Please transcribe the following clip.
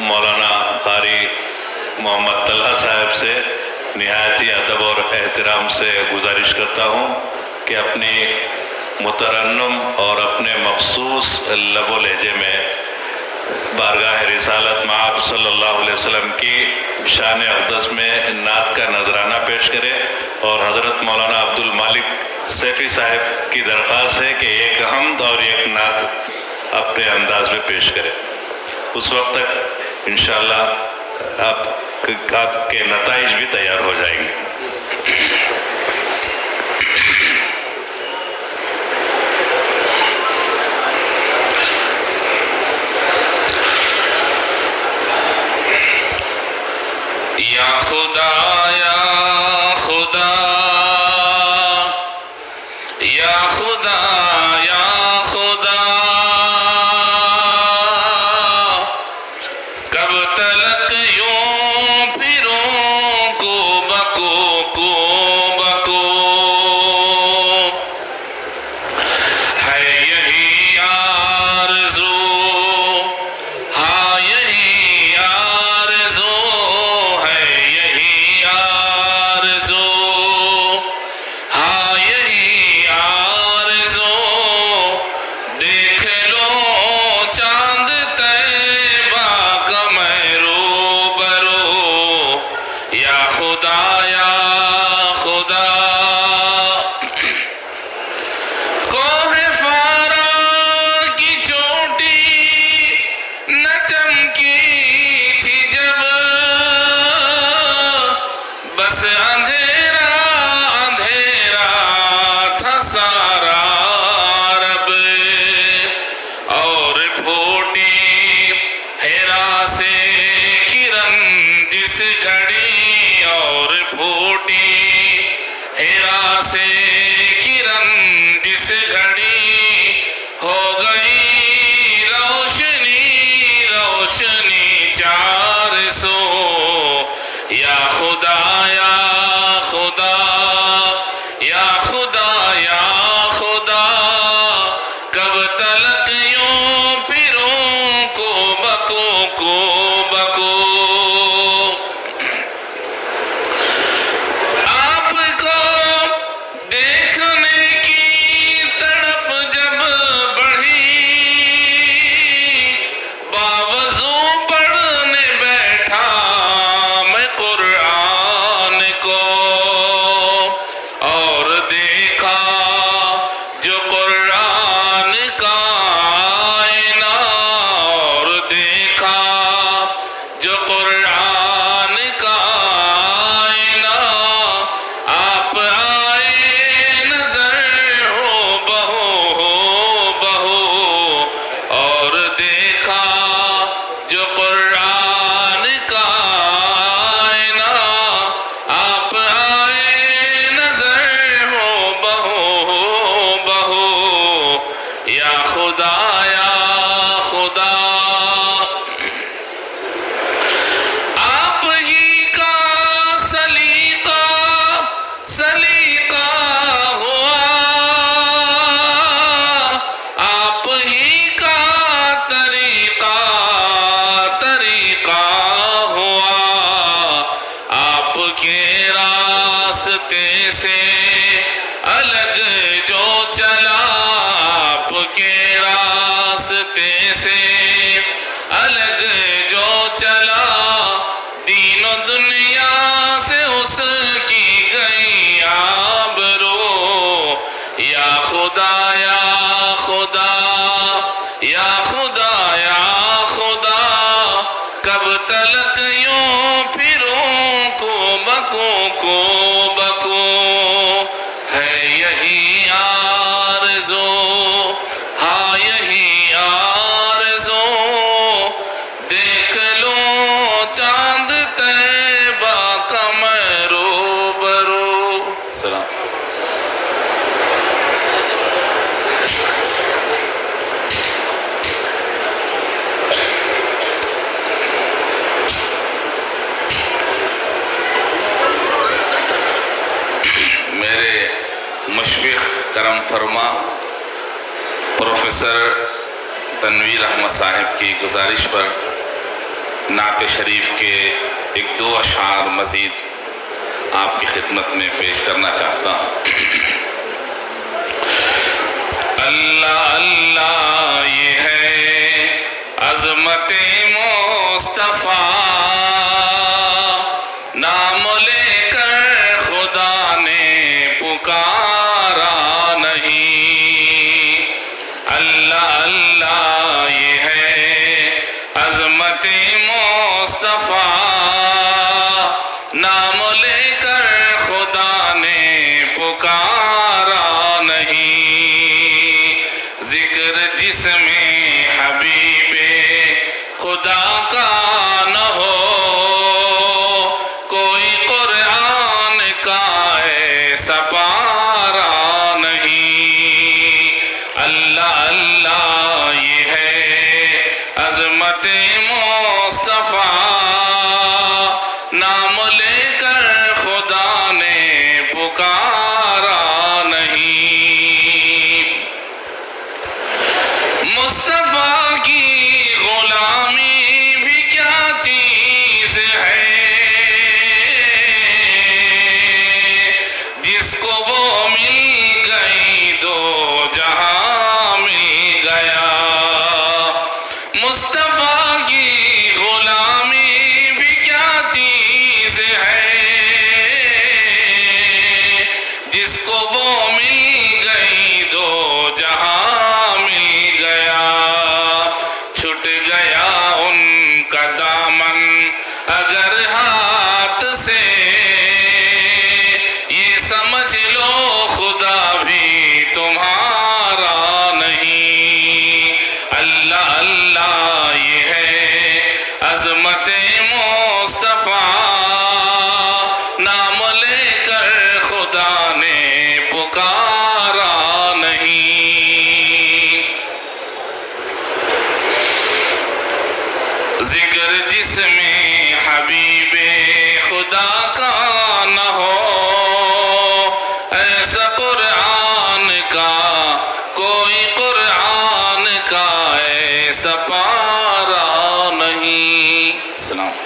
مولانا قاری محمد طلحہ صاحب سے نہایتی ادب اور احترام سے گزارش کرتا ہوں کہ اپنی مترنم اور اپنے مخصوص لب و لہجے میں بارگاہ رسالت مآب صلی اللہ علیہ وسلم کی شان اقدس میں نعت کا نذرانہ پیش کرے، اور حضرت مولانا عبد المالک سیفی صاحب کی درخواست ہے کہ ایک حمد اور ایک نعت اپنے انداز میں پیش کرے۔ اس وقت تک انشاءاللہ آپ کے نتائج بھی تیار ہو جائیں گے۔ یا خدا یا خدا یا خدا یا خدا، کب تلک یوں پھروں کو بکو ہے یہی آرزو، ہاں یہی آرزو، ہاں یہی آرزو، دیکھ لو چاند طیبہ کا میں روبرو، یا خدا یا خدا۔ کوہ فارا کی چوٹی نہ چمکی تھی جب، بس اندھیرا اندھیرا تھا سارا رب، اور پھوٹی حرا سے کرن جس گھڑی، اور پھوٹی حرا سے کرن جس گھڑی، ہو گئی روشنی روشنی 400، یا خدا یا خدا یا خدا یا خدا، کب تلک یوں پھروں کو بکو۔ آپ کو دیکھنے کی تڑپ جب بڑھی، باوضو پڑھنے بیٹھا میں قرآن کو، اور دیکھا جو قرآن کا آئینہ، اور دیکھا جو قرآن کا آئینہ، آپ آئے نظر ہو بہو، اور دیکھا جو قرآن کا آئینہ، آپ آئے نظر ہو بہو، یا خدا یا خدا۔ آپ ہی کا سلیقہ ہوا، آپ ہی کا طریقہ ہوا، آپ کے راستے سے الگ جو چلا، آپ کے راستے سے الگ جو چلا، دین و دنیا سے اس کی گئی آبرو، یا خدا یا خدا یا خدا یا خدا، کب تلک یوں پھروں کو بکو، ہے یہی آرزو، ہاں یہی آرزو، دیکھ لو چاند طیبہ کا میں روبرو۔ سلام۔ میرے مشفق کرم فرما پروفیسر تنویر احمد صاحب کی گزارش پر نعت شریف کے ایک دو اشعار مزید آپ کی خدمت میں پیش کرنا چاہتا ہوں۔ اللہ اللہ یہ ہے عظمت مصطفیٰ، نام لے کر خدا نے پکارا نہیں۔ اللہ اللہ یہ ہے عظمت مصطفیٰ، نام لے کر خدا نے پکارا نہیں۔ ذکر جس میں حبیب خدا کا نہ ہو، کوئی قرآن کا ایسا پارا نہیں۔ اللہ اللہ یہ ہے عظمت مصطفیٰ، نام لے کر خدا نے پکارا نہیں۔ مصطفیٰ کی غلامی بھی کیا چیز ہے، جس کو وہ مل گئی دو جہاں مل گیا۔ مصطفیٰ کی غلامی بھی کیا چیز ہے، جس کو وہ مل گئی دو جہاں مل گیا۔ چھٹ گیا ان کا دامن اگر ہاتھ سے، یہ سمجھ لو خدا بھی تمہارا نہیں۔ اللہ اللہ یہ ہے عظمت مصطفیٰ، نام لے کر خدا نے پکارا نہیں۔ ذکر جس میں حبیب خدا کا نہ ہو، ایسا قرآن کا کوئی قرآن کا ایسا پارا نہیں۔ السلام۔